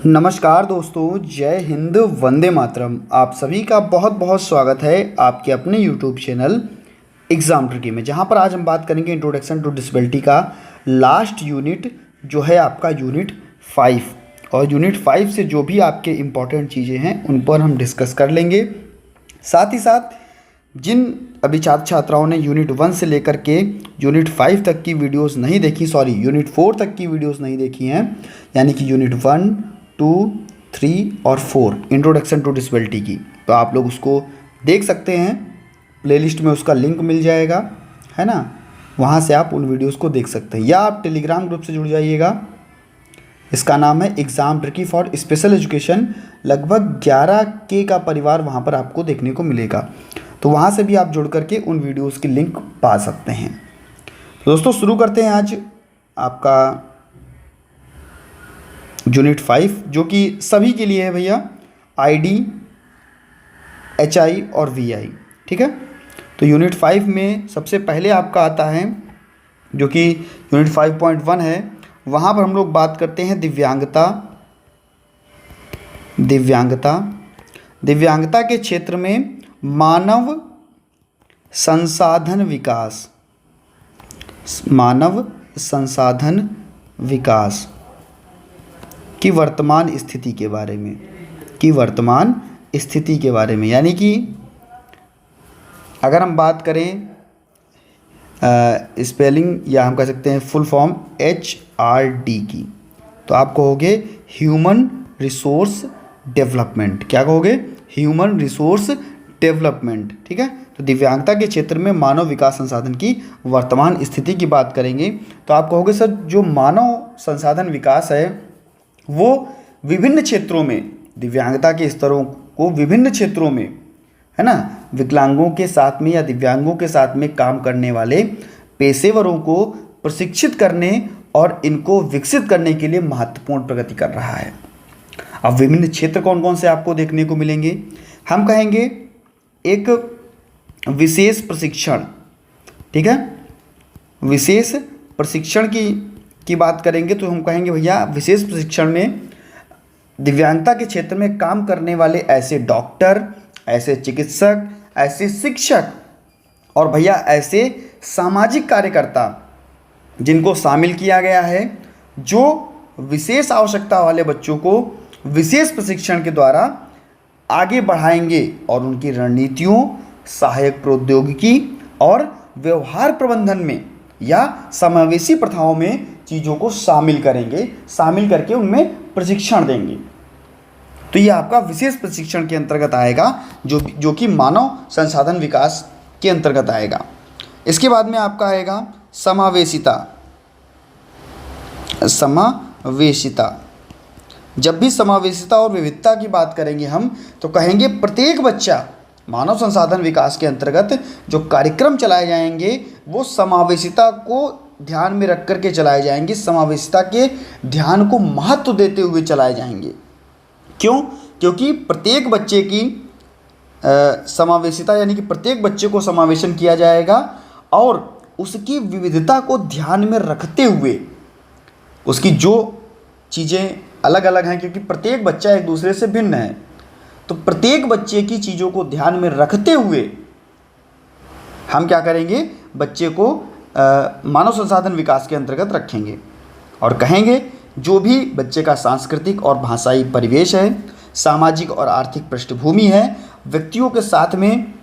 नमस्कार दोस्तों, जय हिंद, वंदे मातरम। आप सभी का बहुत बहुत स्वागत है आपके अपने यूट्यूब चैनल एग्ज़ाम ट्रिकी में, जहां पर आज हम बात करेंगे इंट्रोडक्शन टू डिसेबिलिटी का लास्ट यूनिट जो है आपका यूनिट 5। और यूनिट 5 से जो भी आपके इम्पॉर्टेंट चीज़ें हैं उन पर हम डिस्कस कर लेंगे। साथ ही साथ जिन अभी छात्र छात्राओं ने यूनिट 1 से लेकर के यूनिट 5 तक की वीडियोस नहीं देखी, यूनिट 4 तक की वीडियोस नहीं देखी हैं, यानी कि यूनिट 1, 2, 3 और 4 इंट्रोडक्शन टू डिसेबिलिटी की, तो आप लोग उसको देख सकते हैं। प्लेलिस्ट में उसका लिंक मिल जाएगा, है ना, वहाँ से आप उन वीडियोस को देख सकते हैं, या आप टेलीग्राम ग्रुप से जुड़ जाइएगा। इसका नाम है exam tricky for special education. लगभग 11K का परिवार वहाँ पर आपको देखने को मिलेगा, तो वहाँ से भी आप जुड़ करके उन वीडियोस की लिंक पा सकते हैं। तो दोस्तों शुरू करते हैं आज आपका यूनिट 5, जो कि सभी के लिए है भैया, ID, HI और VI। ठीक है, तो यूनिट 5 में सबसे पहले आपका आता है जो कि यूनिट 5.1 है। वहाँ पर हम लोग बात करते हैं दिव्यांगता के क्षेत्र में मानव संसाधन विकास की वर्तमान स्थिति के बारे में, यानी कि अगर हम बात करें स्पेलिंग या हम कह सकते हैं फुल फॉर्म HRD की, तो आप कहोगे ह्यूमन रिसोर्स डेवलपमेंट। क्या कहोगे? Human resource development. ठीक है, तो दिव्यांगता के क्षेत्र में मानव विकास संसाधन की वर्तमान स्थिति की बात करेंगे, तो आप कहोगे सर जो मानव संसाधन विकास है वो विभिन्न क्षेत्रों में, दिव्यांगता के स्तरों को विभिन्न क्षेत्रों में, है ना, विकलांगों के साथ में या दिव्यांगों के साथ में काम करने वाले पेशेवरों को प्रशिक्षित करने और इनको विकसित करने के लिए महत्वपूर्ण प्रगति कर रहा है। अब विभिन्न क्षेत्र कौन कौन से आपको देखने को मिलेंगे? हम कहेंगे एक विशेष प्रशिक्षण। ठीक है, विशेष प्रशिक्षण की बात करेंगे तो हम कहेंगे भैया विशेष प्रशिक्षण में दिव्यांगता के क्षेत्र में काम करने वाले ऐसे डॉक्टर, ऐसे चिकित्सक, ऐसे शिक्षक और भैया ऐसे सामाजिक कार्यकर्ता जिनको शामिल किया गया है, जो विशेष आवश्यकता वाले बच्चों को विशेष प्रशिक्षण के द्वारा आगे बढ़ाएंगे और उनकी रणनीतियों, सहायक प्रौद्योगिकी और व्यवहार प्रबंधन में या समावेशी प्रथाओं में चीज़ों को शामिल करके उनमें प्रशिक्षण देंगे। तो ये आपका विशेष प्रशिक्षण के अंतर्गत आएगा, जो कि मानव संसाधन विकास के अंतर्गत आएगा। इसके बाद में आपका आएगा समावेशिता। जब भी समावेशिता और विविधता की बात करेंगे हम, तो कहेंगे प्रत्येक बच्चा, मानव संसाधन विकास के अंतर्गत जो कार्यक्रम चलाए जाएंगे वो समावेशिता को ध्यान में रख करके चलाए जाएंगे, समावेशिता के ध्यान को महत्व देते हुए चलाए जाएंगे। क्यों? क्योंकि प्रत्येक बच्चे की समावेशिता, यानी कि प्रत्येक बच्चे को समावेशन किया जाएगा और उसकी विविधता को ध्यान में रखते हुए, उसकी जो चीज़ें अलग अलग हैं, क्योंकि प्रत्येक बच्चा एक दूसरे से भिन्न है, तो प्रत्येक बच्चे की चीज़ों को ध्यान में रखते हुए हम क्या करेंगे, बच्चे को मानव संसाधन विकास के अंतर्गत रखेंगे और कहेंगे जो भी बच्चे का सांस्कृतिक और भाषाई परिवेश है, सामाजिक और आर्थिक पृष्ठभूमि है, व्यक्तियों के साथ में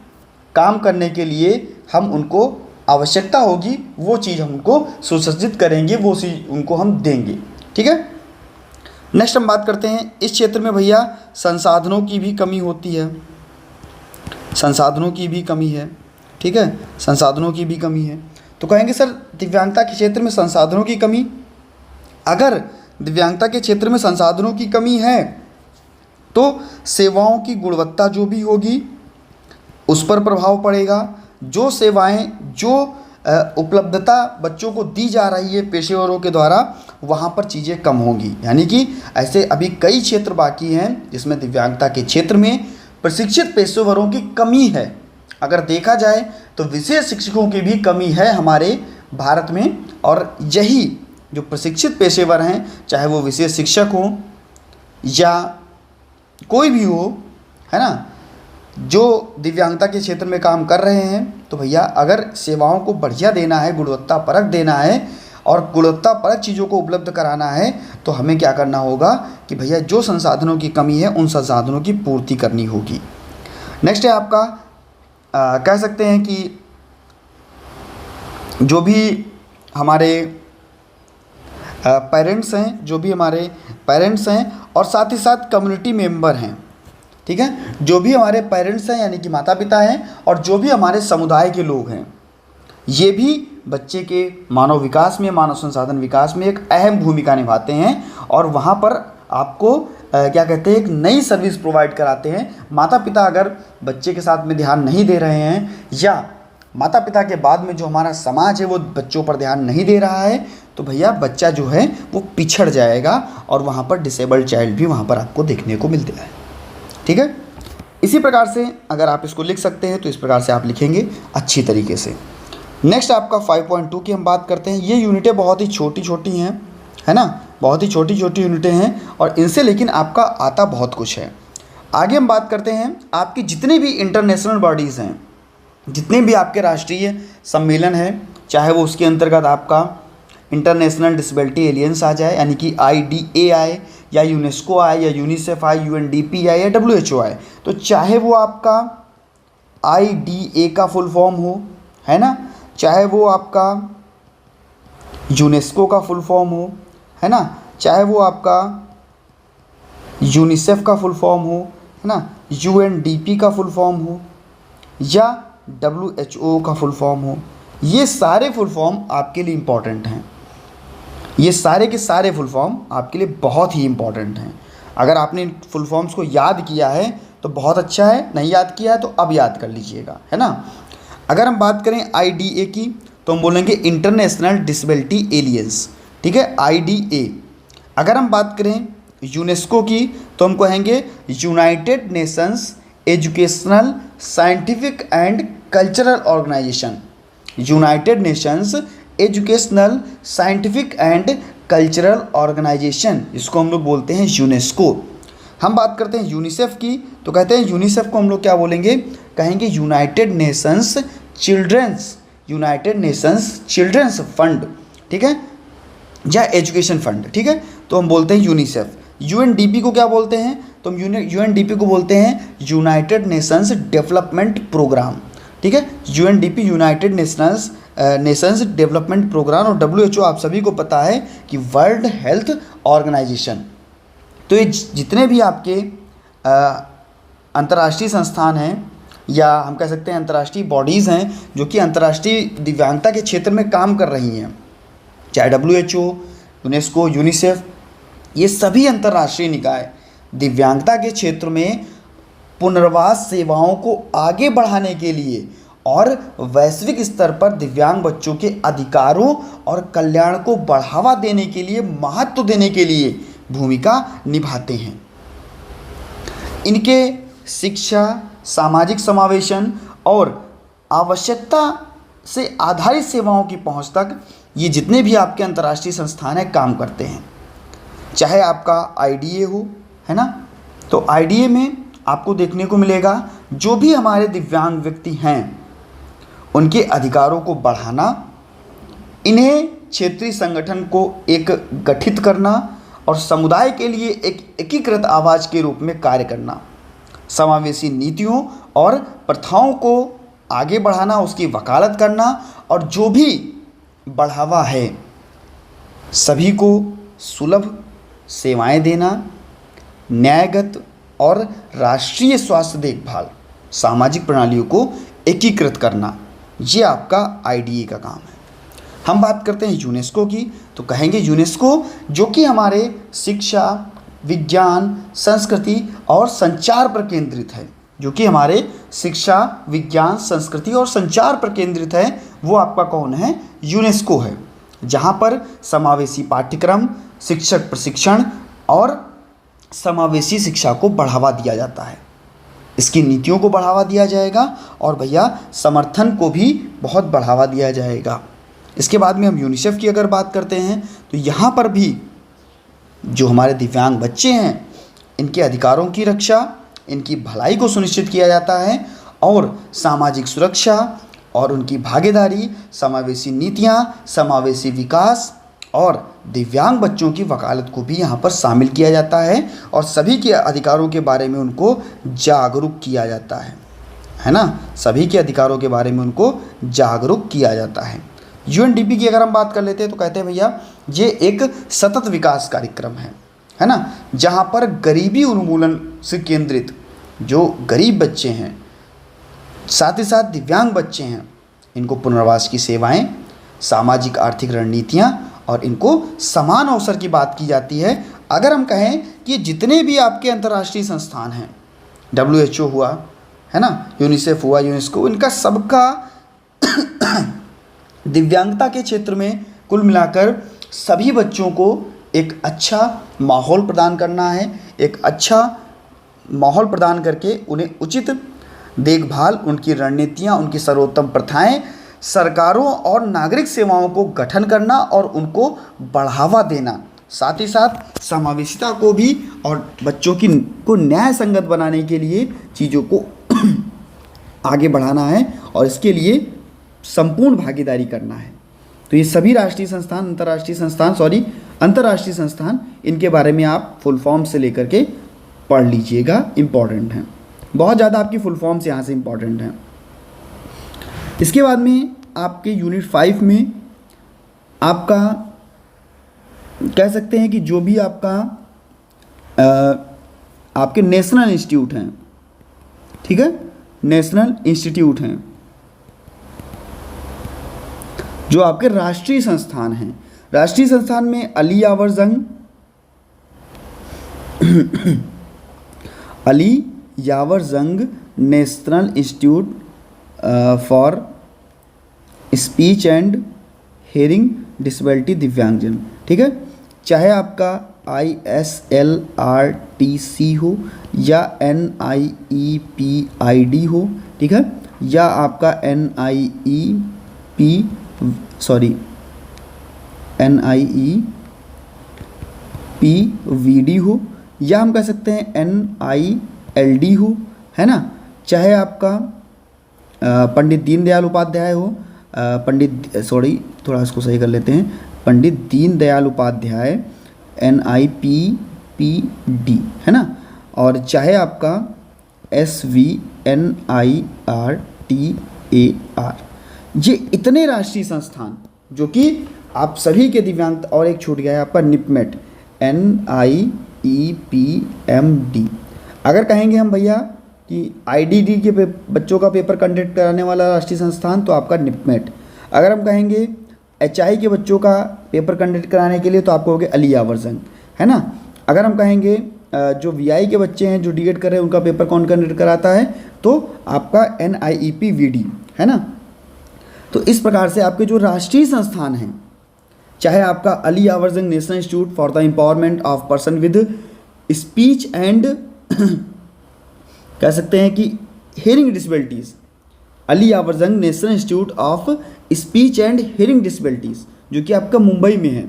काम करने के लिए हम उनको आवश्यकता होगी वो चीज़ हम उनको सुसज्जित करेंगे, वो चीज़ उनको हम देंगे। ठीक है, नेक्स्ट हम बात करते हैं इस क्षेत्र में भैया संसाधनों की भी कमी होती है, ठीक है, संसाधनों की भी कमी है। तो कहेंगे सर दिव्यांगता के क्षेत्र में संसाधनों की कमी, अगर दिव्यांगता के क्षेत्र में संसाधनों की कमी है तो सेवाओं की गुणवत्ता जो भी होगी उस पर प्रभाव पड़ेगा। जो सेवाएं, जो उपलब्धता बच्चों को दी जा रही है पेशेवरों के द्वारा, वहाँ पर चीज़ें कम होंगी। यानी कि ऐसे अभी कई क्षेत्र बाकी हैं जिसमें दिव्यांगता के क्षेत्र में प्रशिक्षित पेशेवरों की कमी है। अगर देखा जाए तो विशेष शिक्षकों की भी कमी है हमारे भारत में, और यही जो प्रशिक्षित पेशेवर हैं, चाहे वो विशेष शिक्षक हों या कोई भी हो, है ना, जो दिव्यांगता के क्षेत्र में काम कर रहे हैं, तो भैया अगर सेवाओं को बढ़िया देना है, गुणवत्तापरक देना है और गुणवत्तापरक चीज़ों को उपलब्ध कराना है, तो हमें क्या करना होगा कि भैया जो संसाधनों की कमी है उन संसाधनों की पूर्ति करनी होगी। नेक्स्ट है आपका कह सकते हैं कि जो भी हमारे पेरेंट्स हैं, जो भी हमारे पेरेंट्स हैं और साथ ही साथ कम्युनिटी मेंबर हैं, ठीक है, जो भी हमारे पेरेंट्स हैं यानी कि माता पिता हैं और जो भी हमारे समुदाय के लोग हैं, ये भी बच्चे के मानव विकास में, मानव संसाधन विकास में एक अहम भूमिका निभाते हैं और वहाँ पर आपको क्या कहते हैं, एक नई सर्विस प्रोवाइड कराते हैं। माता पिता अगर बच्चे के साथ में ध्यान नहीं दे रहे हैं या माता पिता के बाद में जो हमारा समाज है वो बच्चों पर ध्यान नहीं दे रहा है, तो भैया बच्चा जो है वो पिछड़ जाएगा और वहाँ पर डिसेबल्ड चाइल्ड भी वहाँ पर आपको देखने को मिलता है। ठीक है, इसी प्रकार से अगर आप इसको लिख सकते हैं तो इस प्रकार से आप लिखेंगे अच्छी तरीके से। नेक्स्ट आपका 5.2 की हम बात करते हैं। ये यूनिटें बहुत ही छोटी छोटी हैं, है ना, बहुत ही छोटी छोटी यूनिटें हैं और इनसे लेकिन आपका आता बहुत कुछ है। आगे हम बात करते हैं आपकी जितने भी इंटरनेशनल बॉडीज़ हैं, जितने भी आपके राष्ट्रीय सम्मेलन हैं, चाहे वो उसके अंतर्गत आपका इंटरनेशनल डिसेबिलिटी एलियंस आ जाए यानी कि IDA आए या यूनेस्को आए या यूनिसेफ आए, UNDP आए या WHO आए, तो चाहे वो आपका IDA का फुल फॉर्म हो, है ना, चाहे वो आपका यूनेस्को का फुल फॉर्म हो, है ना, चाहे वो आपका यूनिसेफ का फुल फॉर्म हो, है ना, UNDP का फुल फॉर्म हो या WHO का फुल फॉर्म हो, ये सारे फुल फॉर्म आपके लिए इम्पॉर्टेंट हैं। ये सारे के सारे फुल फॉर्म आपके लिए बहुत ही इम्पॉर्टेंट हैं। अगर आपने फुल फॉर्म्स को याद किया है तो बहुत अच्छा है, नहीं याद किया है तो अब याद कर लीजिएगा, है ना। अगर हम बात करें IDA की तो हम बोलेंगे इंटरनेशनल डिसेबिलिटी एलियंस, ठीक है, IDA। अगर हम बात करें यूनेस्को की तो हम कहेंगे United Nations Educational Scientific and Cultural Organization. United Nations Educational Scientific and Cultural Organization, इसको हम लोग बोलते हैं यूनेस्को। हम बात करते हैं यूनिसेफ की तो कहते हैं यूनिसेफ को हम लोग क्या बोलेंगे, कहेंगे यूनाइटेड नेशंस चिल्ड्रंस फंड, ठीक है, या एजुकेशन फंड, ठीक है, तो हम बोलते हैं यूनिसेफ। UNDP को क्या बोलते हैं, तो हम UNDP को बोलते हैं यूनाइटेड नेशंस डेवलपमेंट प्रोग्राम, ठीक है, UNDP United Nations Development Programme और WHO आप सभी को पता है कि वर्ल्ड हेल्थ ऑर्गेनाइजेशन। तो ये जितने भी आपके अंतर्राष्ट्रीय संस्थान हैं या हम कह सकते हैं अंतर्राष्ट्रीय बॉडीज़ हैं जो कि अंतर्राष्ट्रीय दिव्यांगता के क्षेत्र में काम कर रही हैं, चाहे WHO, यूनेस्को, यूनिसेफ, ये सभी अंतर्राष्ट्रीय निकाय दिव्यांगता के क्षेत्र में पुनर्वास सेवाओं को आगे बढ़ाने के लिए और वैश्विक स्तर पर दिव्यांग बच्चों के अधिकारों और कल्याण को बढ़ावा देने के लिए, महत्व देने के लिए भूमिका निभाते हैं। इनके शिक्षा, सामाजिक समावेशन और आवश्यकता से आधारित सेवाओं की पहुंच तक ये जितने भी आपके अंतर्राष्ट्रीय संस्थान हैं काम करते हैं। चाहे आपका IDA हो, है ना, तो IDA में आपको देखने को मिलेगा जो भी हमारे दिव्यांग व्यक्ति हैं उनके अधिकारों को बढ़ाना, इन्हें क्षेत्रीय संगठन को एक गठित करना और समुदाय के लिए एक एकीकृत आवाज़ के रूप में कार्य करना, समावेशी नीतियों और प्रथाओं को आगे बढ़ाना, उसकी वकालत करना और जो भी बढ़ावा है सभी को सुलभ सेवाएं देना, न्यायगत और राष्ट्रीय स्वास्थ्य देखभाल सामाजिक प्रणालियों को एकीकृत करना, ये आपका IDA का काम है। हम बात करते हैं यूनेस्को की तो कहेंगे यूनेस्को जो कि हमारे शिक्षा, विज्ञान, संस्कृति और संचार पर केंद्रित है, जो कि हमारे शिक्षा, विज्ञान, संस्कृति और संचार पर केंद्रित है, वो आपका कौन है, यूनेस्को है, जहाँ पर समावेशी पाठ्यक्रम, शिक्षक प्रशिक्षण और समावेशी शिक्षा को बढ़ावा दिया जाता है। इसकी नीतियों को बढ़ावा दिया जाएगा और भैया समर्थन को भी बहुत बढ़ावा दिया जाएगा। इसके बाद में हम यूनिसेफ की अगर बात करते हैं तो यहाँ पर भी जो हमारे दिव्यांग बच्चे हैं इनके अधिकारों की रक्षा, इनकी भलाई को सुनिश्चित किया जाता है और सामाजिक सुरक्षा और उनकी भागीदारी, समावेशी नीतियाँ, समावेशी विकास और दिव्यांग बच्चों की वकालत को भी यहाँ पर शामिल किया जाता है और सभी के अधिकारों के बारे में उनको जागरूक किया जाता है ना। सभी के अधिकारों के बारे में उनको जागरूक किया जाता है। यूएनडीपी की अगर हम बात कर लेते हैं तो कहते हैं भैया ये एक सतत विकास कार्यक्रम है ना, जहाँ पर गरीबी उन्मूलन से केंद्रित जो गरीब बच्चे हैं, साथ ही साथ दिव्यांग बच्चे हैं, इनको पुनर्वास की सेवाएं, सामाजिक आर्थिक रणनीतियाँ और इनको समान अवसर की बात की जाती है। अगर हम कहें कि जितने भी आपके अंतर्राष्ट्रीय संस्थान हैं, WHO हुआ है ना, यूनिसेफ हुआ, यूनेस्को, इनका सबका दिव्यांगता के क्षेत्र में कुल मिलाकर सभी बच्चों को एक अच्छा माहौल प्रदान करना है। एक अच्छा माहौल प्रदान करके उन्हें उचित देखभाल, उनकी रणनीतियाँ, उनकी सर्वोत्तम प्रथाएं, सरकारों और नागरिक सेवाओं को गठन करना और उनको बढ़ावा देना, साथ ही साथ समावेशिता को भी और बच्चों को न्याय संगत बनाने के लिए चीज़ों को आगे बढ़ाना है और इसके लिए संपूर्ण भागीदारी करना है। तो ये सभी राष्ट्रीय संस्थान, अंतर्राष्ट्रीय संस्थान, इनके बारे में आप फुल फॉर्म से लेकर के पढ़ लीजिएगा, इम्पॉर्टेंट हैं, बहुत ज़्यादा आपकी फुल फॉर्म्स यहाँ से इम्पॉर्टेंट हैं। इसके बाद में आपके यूनिट 5 में आपका कह सकते हैं कि जो भी आपका आपके नेशनल इंस्टीट्यूट हैं, ठीक है, नेशनल इंस्टीट्यूट हैं, जो आपके राष्ट्रीय संस्थान हैं, राष्ट्रीय संस्थान में अली यावर जंग national institute for speech and hearing disability दिव्यांगजन, ठीक है, चाहे आपका ISLRTC हो या NIEPID हो, ठीक है, या आपका NIEPVD हो, या हम कह सकते हैं NILD हो, है ना, चाहे आपका पंडित दीनदयाल उपाध्याय हो, थोड़ा इसको सही कर लेते हैं, पंडित दीनदयाल उपाध्याय NIPPD, है ना, और चाहे आपका SVNIRTAR, ये इतने राष्ट्रीय संस्थान जो कि आप सभी के दिव्यांग, और एक छूट गया है आपका निपमेट NIEPMD। अगर कहेंगे हम भैया कि IDD के बच्चों का पेपर कंडक्ट कराने वाला राष्ट्रीय संस्थान तो आपका निपमेट। अगर हम कहेंगे HI के बच्चों का पेपर कंडक्ट कराने के लिए तो आपको हो गया अली यावर जंग, है ना। अगर हम कहेंगे जो VI के बच्चे हैं जो D.Ed कर रहे हैं उनका पेपर कौन कंडक्ट कराता है तो आपका NIEPVD, है ना। तो इस प्रकार से आपके जो राष्ट्रीय संस्थान हैं, चाहे आपका अली यावर जंग national institute for the empowerment of person with speech and कह सकते हैं कि हेयरिंग डिसेबिलिटीज़, अली यावर जंग national institute of speech and hearing disabilities जो कि आपका मुंबई में है,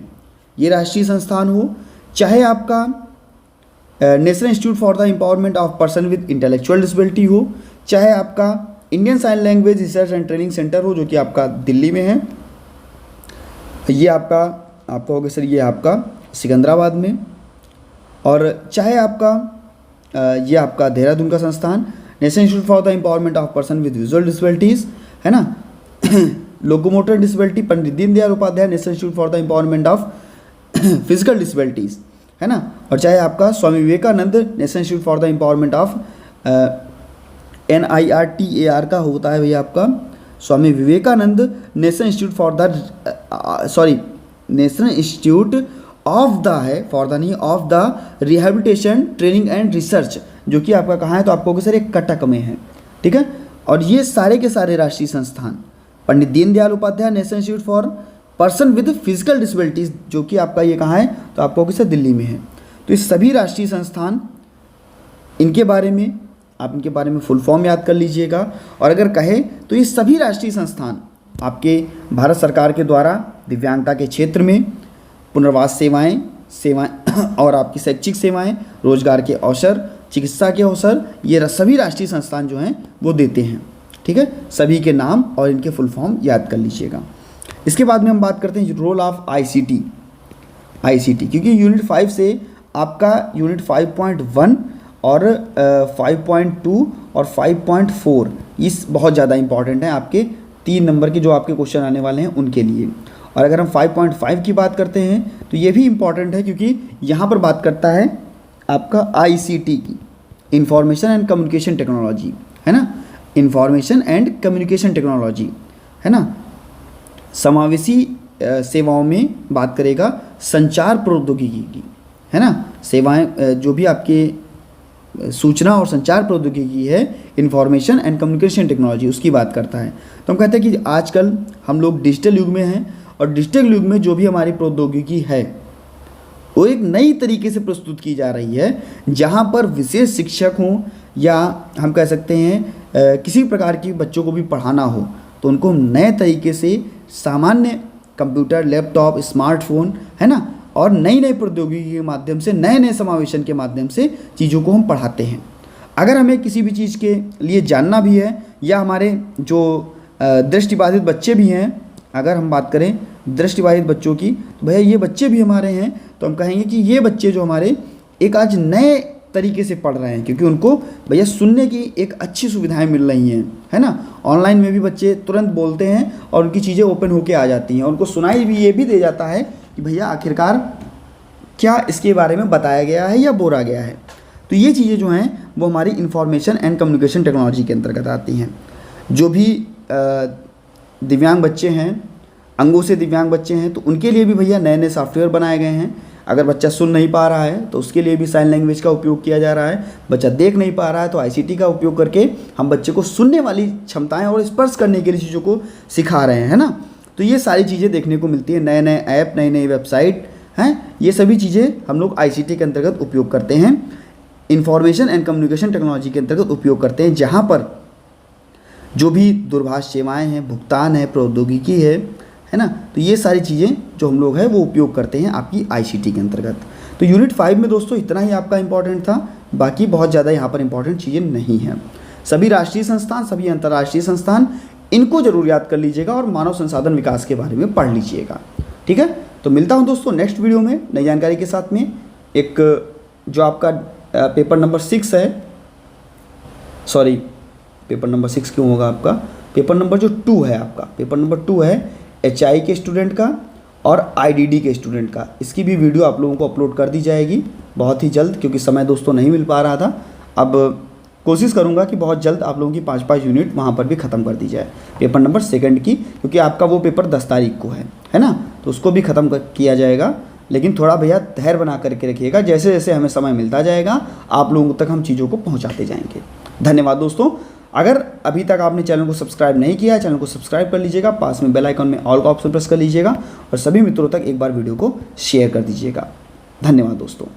ये राष्ट्रीय संस्थान हो, चाहे आपका National institute for the empowerment of person with Intellectual Disability हो, चाहे आपका Indian Sign Language Research and Training Centre हो जो कि आपका दिल्ली में है, ये आपका हो गया सर, ये आपका सिकंदराबाद में, और चाहे आपका ये आपका देहरादून का संस्थान national institute for the empowerment of person with visual disabilities, है ना, locomotor disability Pandit Deendayal Upadhyay national institute for the empowerment of physical disabilities, है ना, और चाहे आपका Swami Vivekananda national institute for the empowerment of NIRTAR का होता है भैया आपका Swami Vivekananda national institute for the national institute of the है, फॉर द नहीं, of the rehabilitation training and research जो कि आपका कहाँ है तो आपको सर एक कटक में है, ठीक है। और ये सारे के सारे राष्ट्रीय संस्थान Pandit Deendayal Upadhyay national institute for person with physical disabilities जो कि आपका ये कहाँ है तो आपको किसे दिल्ली में है। तो ये सभी राष्ट्रीय संस्थान, इनके बारे में आप इनके बारे में फुल फॉर्म याद कर लीजिएगा। और अगर कहे तो ये सभी राष्ट्रीय संस्थान आपके भारत सरकार के द्वारा दिव्यांगता के क्षेत्र में पुनर्वास सेवाएं, सेवाएं और आपकी शैक्षिक सेवाएं, रोजगार के अवसर, चिकित्सा के अवसर, ये सभी राष्ट्रीय संस्थान जो हैं वो देते हैं। ठीक है, सभी के नाम और इनके फुल फॉर्म याद कर लीजिएगा। इसके बाद में हम बात करते हैं रोल ऑफ आईसीटी, क्योंकि यूनिट 5 से आपका यूनिट 5.1 और 5.2 और 5.4 इस बहुत ज़्यादा इंपॉर्टेंट है आपके 3 नंबर के जो आपके क्वेश्चन आने वाले हैं उनके लिए। और अगर हम 5.5 की बात करते हैं तो ये भी इम्पॉर्टेंट है, क्योंकि यहाँ पर बात करता है आपका आईसीटी की, इंफॉर्मेशन एंड कम्युनिकेशन टेक्नोलॉजी, है ना, इंफॉर्मेशन एंड कम्युनिकेशन टेक्नोलॉजी, है ना, समावेशी सेवाओं में बात करेगा संचार प्रौद्योगिकी की, है ना, सेवाएं जो भी आपके सूचना और संचार प्रौद्योगिकी है, इंफॉर्मेशन एंड कम्युनिकेशन टेक्नोलॉजी, उसकी बात करता है। तो हम कहते हैं कि आजकल हम लोग डिजिटल युग में हैं और डिजिटल युग में जो भी हमारी प्रौद्योगिकी है वो एक नई तरीके से प्रस्तुत की जा रही है, जहाँ पर विशेष शिक्षक हों या हम कह सकते हैं किसी प्रकार की बच्चों को भी पढ़ाना हो तो उनको नए तरीके से सामान्य कंप्यूटर, लैपटॉप, स्मार्टफोन, है ना, और नई नई प्रौद्योगिकी के माध्यम से, नए नए समावेशन के माध्यम से चीज़ों को हम पढ़ाते हैं। अगर हमें किसी भी चीज़ के लिए जानना भी है या हमारे जो दृष्टिबाधित बच्चे भी हैं, अगर हम बात करें दृष्टिबाधित बच्चों की, तो भैया ये बच्चे भी हमारे हैं, तो हम कहेंगे कि ये बच्चे जो हमारे एक आज नए तरीके से पढ़ रहे हैं, क्योंकि उनको भैया सुनने की एक अच्छी सुविधाएं मिल रही हैं, है ना। ऑनलाइन में भी बच्चे तुरंत बोलते हैं और उनकी चीज़ें ओपन होके आ जाती हैं, उनको सुनाई भी ये भी दे जाता है कि भैया आखिरकार क्या इसके बारे में बताया गया है या बोला गया है। तो ये चीज़ें जो हैं वो हमारी इंफॉर्मेशन एंड कम्युनिकेशन टेक्नोलॉजी के अंतर्गत आती हैं। जो भी दिव्यांग बच्चे हैं, अंगों से दिव्यांग बच्चे हैं, तो उनके लिए भी भैया नए नए सॉफ्टवेयर बनाए गए हैं। अगर बच्चा सुन नहीं पा रहा है तो उसके लिए भी साइन लैंग्वेज का उपयोग किया जा रहा है। बच्चा देख नहीं पा रहा है तो आईसीटी का उपयोग करके हम बच्चे को सुनने वाली क्षमताएं और स्पर्श करने के लिए चीज़ों को सिखा रहे हैं, है ना। तो ये सारी चीज़ें देखने को मिलती है, नए नए ऐप, नई नई वेबसाइट हैं, ये सभी चीज़ें हम लोग आईसीटी के अंतर्गत उपयोग करते हैं, इंफॉर्मेशन एंड कम्युनिकेशन टेक्नोलॉजी के अंतर्गत उपयोग करते हैं, जहाँ पर जो भी दूरभाष सेवाएँ हैं, भुगतान है, प्रौद्योगिकी है ना, तो ये सारी चीज़ें जो हम लोग हैं वो उपयोग करते हैं आपकी आईसीटी के अंतर्गत। तो यूनिट 5 में दोस्तों इतना ही आपका इंपॉर्टेंट था, बाकी बहुत ज़्यादा यहाँ पर इंपॉर्टेंट चीज़ें नहीं हैं। सभी राष्ट्रीय संस्थान, सभी अंतर्राष्ट्रीय संस्थान, इनको जरूर याद कर लीजिएगा और मानव संसाधन विकास के बारे में पढ़ लीजिएगा। ठीक है, तो मिलता हूँ दोस्तों नेक्स्ट वीडियो में नई जानकारी के साथ में। एक जो आपका पेपर नंबर 6 है, सॉरी पेपर नंबर 6 क्यों होगा आपका, पेपर नंबर जो 2 है आपका, पेपर नंबर 2 है HI के स्टूडेंट का और IDD के स्टूडेंट का। इसकी भी वीडियो आप लोगों को अपलोड कर दी जाएगी बहुत ही जल्द, क्योंकि समय दोस्तों नहीं मिल पा रहा था। अब कोशिश करूंगा कि बहुत जल्द आप लोगों की 5-5 यूनिट वहां पर भी ख़त्म कर दी जाए, पेपर नंबर 2 की, क्योंकि आपका वो पेपर 10 तारीख को है ना, तो उसको भी ख़त्म किया जाएगा। लेकिन थोड़ा भैया धैर्य बना करके रखिएगा, जैसे जैसे हमें समय मिलता जाएगा आप लोगों तक हम चीज़ों को पहुँचाते जाएंगे। धन्यवाद दोस्तों। अगर अभी तक आपने चैनल को सब्सक्राइब नहीं किया है, चैनल को सब्सक्राइब कर लीजिएगा, पास में बेल आइकन में ऑल का ऑप्शन प्रेस कर लीजिएगा और सभी मित्रों तक एक बार वीडियो को शेयर कर दीजिएगा। धन्यवाद दोस्तों।